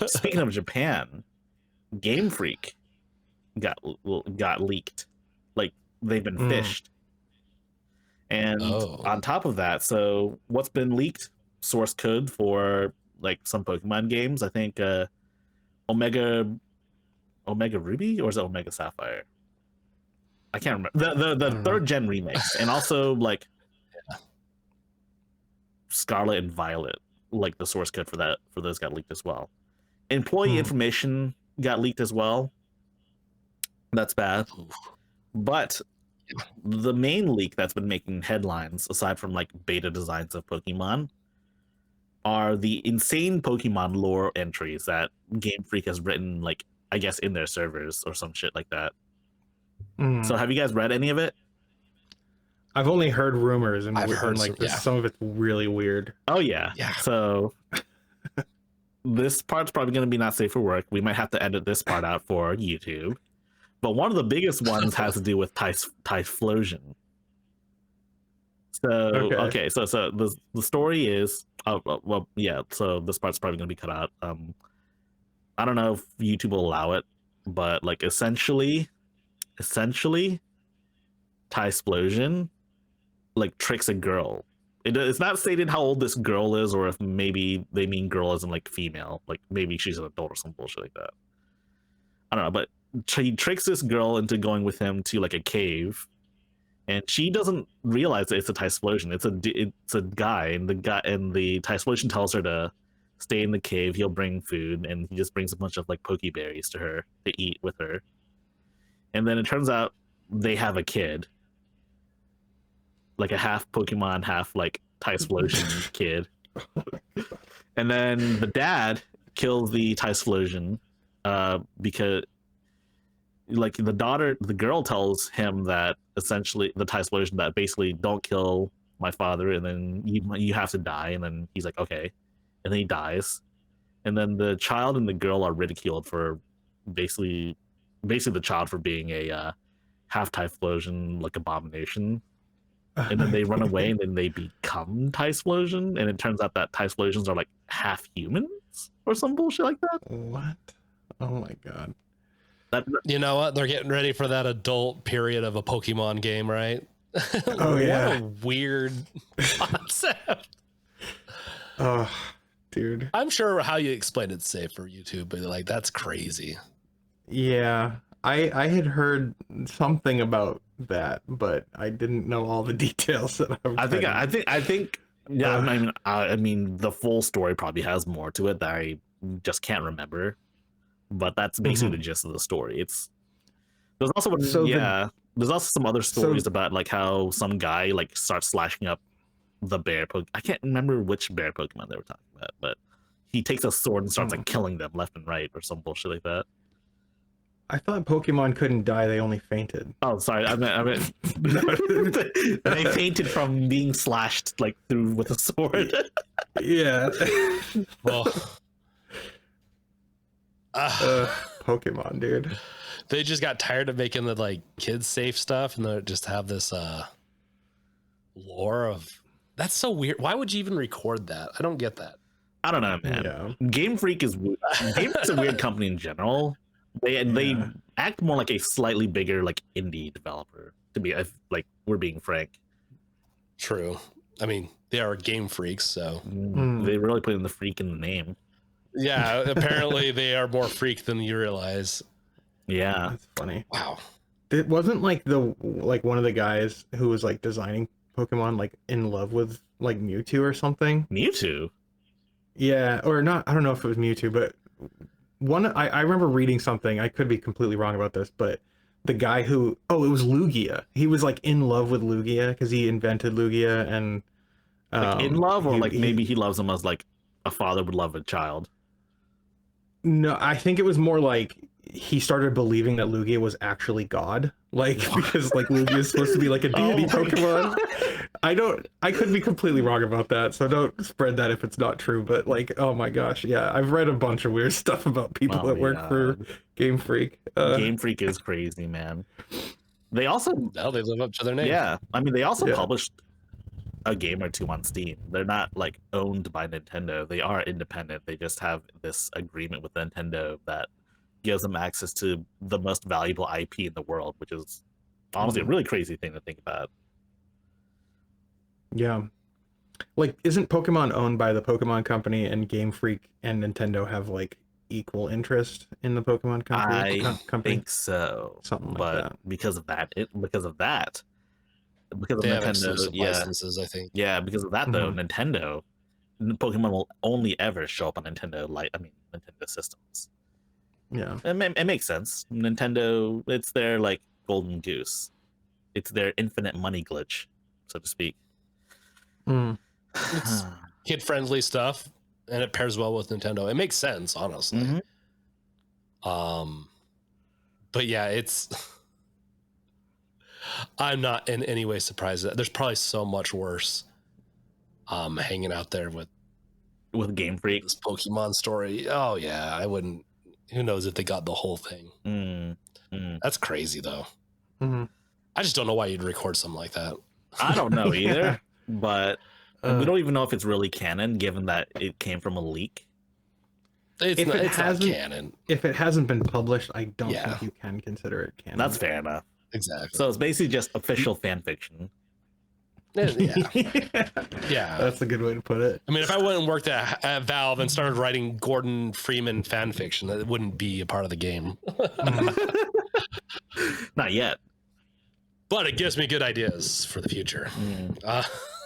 Speaking of Japan, GameFREAK got leaked. Like they've been fished. And on top of that, so what's been leaked? Source code for like some Pokemon games. I think Omega Ruby, or is it Omega Sapphire? I can't remember. The third gen remakes, and also like Scarlet and Violet, like the source code for those got leaked as well. Employee information got leaked as well. That's bad. But the main leak that's been making headlines, aside from like beta designs of Pokemon, are the insane Pokemon lore entries that GameFREAK has written, like I guess in their servers or some shit like that. So have you guys read any of it? I've only heard rumors, and I've heard like some of it's really weird. Oh yeah. So this part's probably going to be not safe for work. We might have to edit this part out for YouTube. But one of the biggest ones has to do with Tysplosion. So so the story is so this part's probably going to be cut out. I don't know if YouTube will allow it, but like essentially Tysplosion like tricks a girl. It's not stated how old this girl is, or if maybe they mean girl as in like female, like maybe she's an adult or some bullshit like that. I don't know, but he tricks this girl into going with him to like a cave, and she doesn't realize that it's a Tysplosion. It's a guy, and the Tysplosion tells her to stay in the cave. He'll bring food, and he just brings a bunch of like Pokeberries to her to eat with her. And then it turns out they have a kid, like a half Pokemon, half like Tysplosion kid. And then the dad kills the Tysplosion because like the girl tells him that essentially the Tysplosion that basically don't kill my father, and then you have to die. And then he's like, okay, and then he dies. And then the child and the girl are ridiculed for basically the child for being a half Tysplosion like abomination. And then they run away, and then they become Tysplosion, and it turns out that Tysplosions are like half humans or some bullshit like that. What? Oh my god. You know what? They're getting ready for that adult period of a Pokemon game, right? Oh yeah. What a weird concept. Oh, dude. I'm sure how you explain it's safe for YouTube, but like that's crazy. Yeah. I had heard something about that, but I didn't know all the details that I think yeah, I mean the full story probably has more to it that I just can't remember. But that's basically the gist of the story. There's also some other stories about like how some guy like starts slashing up the bear I can't remember which bear Pokemon they were talking about, but he takes a sword and starts like killing them left and right or some bullshit like that. I thought Pokemon couldn't die, they only fainted. Oh, sorry. I meant they fainted from being slashed like through with a sword. Yeah. Well, Pokemon, dude. They just got tired of making the like kids safe stuff, and they just have this lore of that's so weird. Why would you even record that? I don't get that. I don't know, man. Yeah. GameFREAK is a weird company in general. They act more like a slightly bigger like indie developer, to be like we're being frank. True. I mean, they are game freaks, so they really put in the freak in the name. Yeah, apparently they are more freak than you realize. Yeah, that's funny. Wow. It wasn't like one of the guys who was like designing Pokemon like in love with like Mewtwo or something. Mewtwo? Yeah, or not. I don't know if it was Mewtwo, but I remember reading something. I could be completely wrong about this, but the guy it was Lugia. He was like in love with Lugia because he invented Lugia, and like in love, or maybe he loves him as like a father would love a child. No, I think it was more like he started believing that Lugia was actually God, like because like Lugia is supposed to be like a deity Pokemon. I could be completely wrong about that, so don't spread that if it's not true. But like, oh my gosh, yeah, I've read a bunch of weird stuff about people that work for GameFREAK. GameFREAK is crazy, man. They also they live up to their name. Yeah, I mean, they also published a game or two on Steam. They're not like owned by Nintendo. They are independent. They just have this agreement with Nintendo that gives them access to the most valuable IP in the world, which is honestly a really crazy thing to think about. Yeah. Like, isn't Pokemon owned by the Pokemon Company, and Game Freak and Nintendo have like equal interest in the Pokemon company? I think so. Something like but that. because of they have Nintendo, exclusive yeah, licenses, I think. yeah, because of that though, Nintendo Pokemon will only ever show up on Nintendo Nintendo systems. Yeah. It makes sense. Nintendo, it's their like golden goose. It's their infinite money glitch, so to speak. It's kid-friendly stuff, and it pairs well with Nintendo. It makes sense, honestly. But yeah, it's I'm not in any way surprised. There's probably so much worse hanging out there with Game Freak. This Pokemon story. Oh yeah, I wouldn't. Who knows if they got the whole thing? That's crazy though. I just don't know why you'd record something like that. I don't know either, but we don't even know if it's really canon, given that it came from a leak. It's not canon. If it hasn't been published, I don't think you can consider it canon. That's fair enough. Exactly. So it's basically just official fan fiction. Yeah, that's a good way to put it. I mean, if I went and worked at Valve and started writing Gordon Freeman fan fiction, that wouldn't be a part of the game. Not yet, but it gives me good ideas for the future.